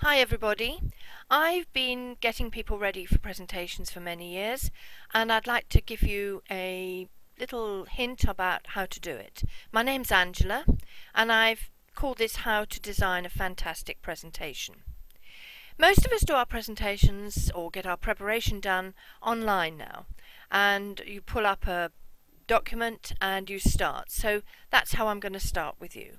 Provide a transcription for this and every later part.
Hi everybody. I've been getting people ready for presentations for many years, and I'd like to give you a little hint about how to do it. My name's Angela, and I've called this How to Design a Fantastic Presentation. Most of us do our presentations or get our preparation done online now, and you pull up a document and you start. So that's how I'm going to start with you.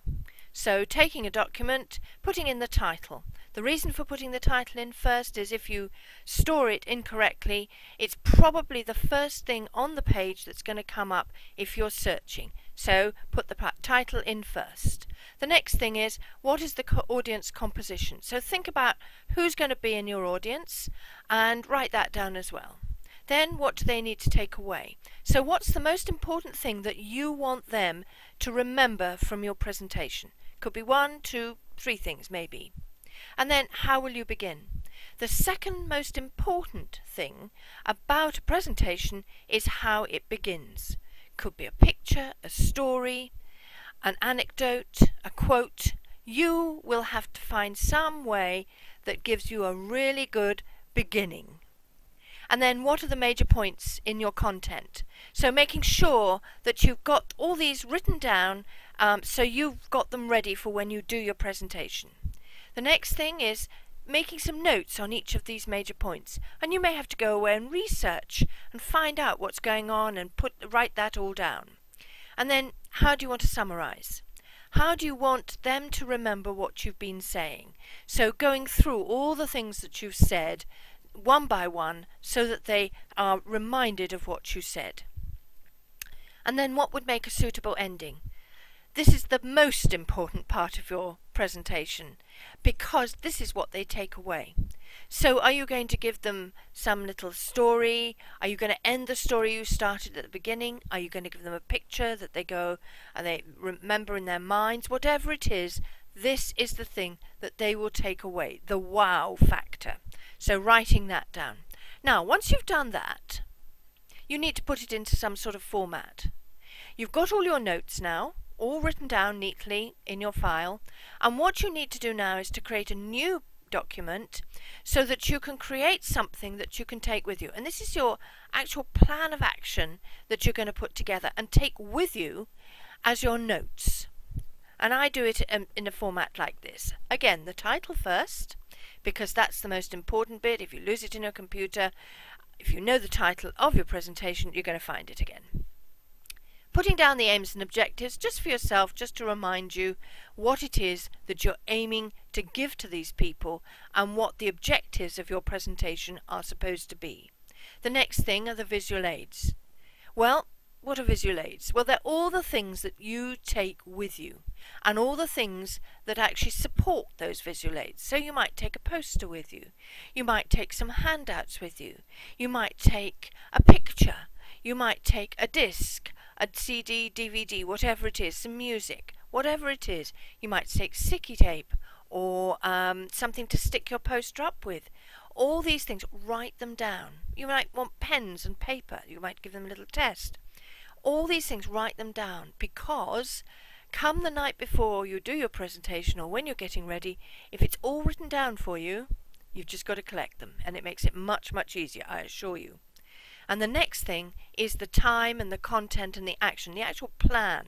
So taking a document, putting in the title. The reason for putting the title in first is if you store it incorrectly, it's probably the first thing on the page that's going to come up if you're searching. So put the title in first. The next thing is, what is the audience composition? So think about who's going to be in your audience and write that down as well. Then what do they need to take away? So what's the most important thing that you want them to remember from your presentation? Could be 1, 2, 3 things maybe. And then how will you begin? The second most important thing about a presentation is how it begins. Could be a picture, a story, an anecdote, a quote. You will have to find some way that gives you a really good beginning. And then what are the major points in your content? So making sure that you've got all these written down so you've got them ready for when you do your presentation. The next thing is making some notes on each of these major points, and you may have to go away and research and find out what's going on and write that all down. And then how do you want to summarize? How do you want them to remember what you've been saying? So going through all the things that you've said one by one so that they are reminded of what you said. And then what would make a suitable ending? This is the most important part of your presentation because this is what they take away. So are you going to give them some little story? Are you going to end the story you started at the beginning? Are you going to give them a picture that they go and they remember in their minds? Whatever it is, this is the thing that they will take away, the wow factor. So writing that down. Now, once you've done that, you need to put it into some sort of format. You've got all your notes now, all written down neatly in your file, and what you need to do now is to create a new document so that you can create something that you can take with you. And this is your actual plan of action that you're going to put together and take with you as your notes. And I do it in a format like this. Again, the title first, because that's the most important bit. If you lose it in your computer, if you know the title of your presentation, you're going to find it again. Putting down the aims and objectives just for yourself, just to remind you what it is that you're aiming to give to these people and what the objectives of your presentation are supposed to be. The next thing are the visual aids. Well, what are visual aids? Well, they're all the things that you take with you and all the things that actually support those visual aids. So you might take a poster with you. You might take some handouts with you. You might take a picture. You might take a disc, a CD, DVD, whatever it is, some music, whatever it is. You might take sticky tape or something to stick your poster up with. All these things, write them down. You might want pens and paper. You might give them a little test. All these things, write them down, because come the night before you do your presentation or when you're getting ready, if it's all written down for you, you've just got to collect them, and it makes it much, much easier, I assure you. And the next thing is the time and the content and the action, the actual plan.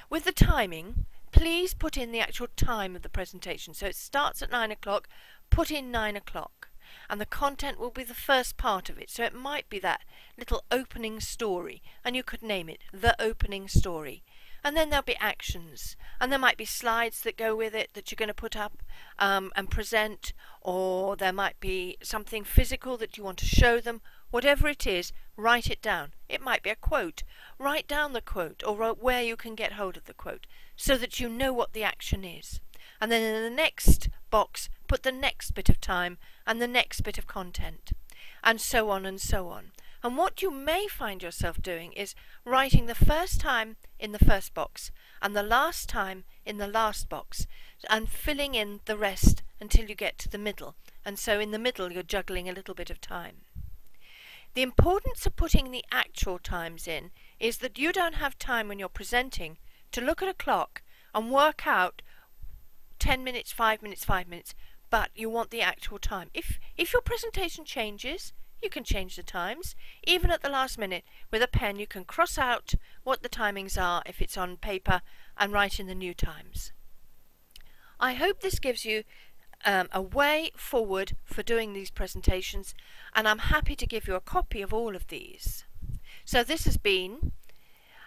With the timing, please put in the actual time of the presentation. So it starts at 9 o'clock, put in 9 o'clock. And the content will be the first part of it. So it might be that little opening story, and you could name it the opening story. And then there'll be actions, and there might be slides that go with it that you're going to put up and present, or there might be something physical that you want to show them. Whatever it is, write it down. It might be a quote. Write down the quote or where you can get hold of the quote so that you know what the action is. And then in the next box, put the next bit of time and the next bit of content, and so on and so on. And what you may find yourself doing is writing the first time in the first box and the last time in the last box and filling in the rest until you get to the middle. And so in the middle you're juggling a little bit of time. The importance of putting the actual times in is that you don't have time when you're presenting to look at a clock and work out 10 minutes, 5 minutes, 5 minutes. but you want the actual time. If your presentation changes, you can change the times. Even at the last minute, with a pen you can cross out what the timings are if it's on paper and write in the new times. I hope this gives you a way forward for doing these presentations, and I'm happy to give you a copy of all of these. So this has been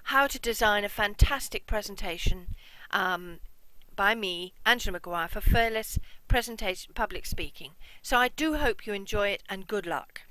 How to Design a Fantastic Presentation by me, Angela Maguire, for Fearless Presentation Public Speaking. So I do hope you enjoy it, and good luck.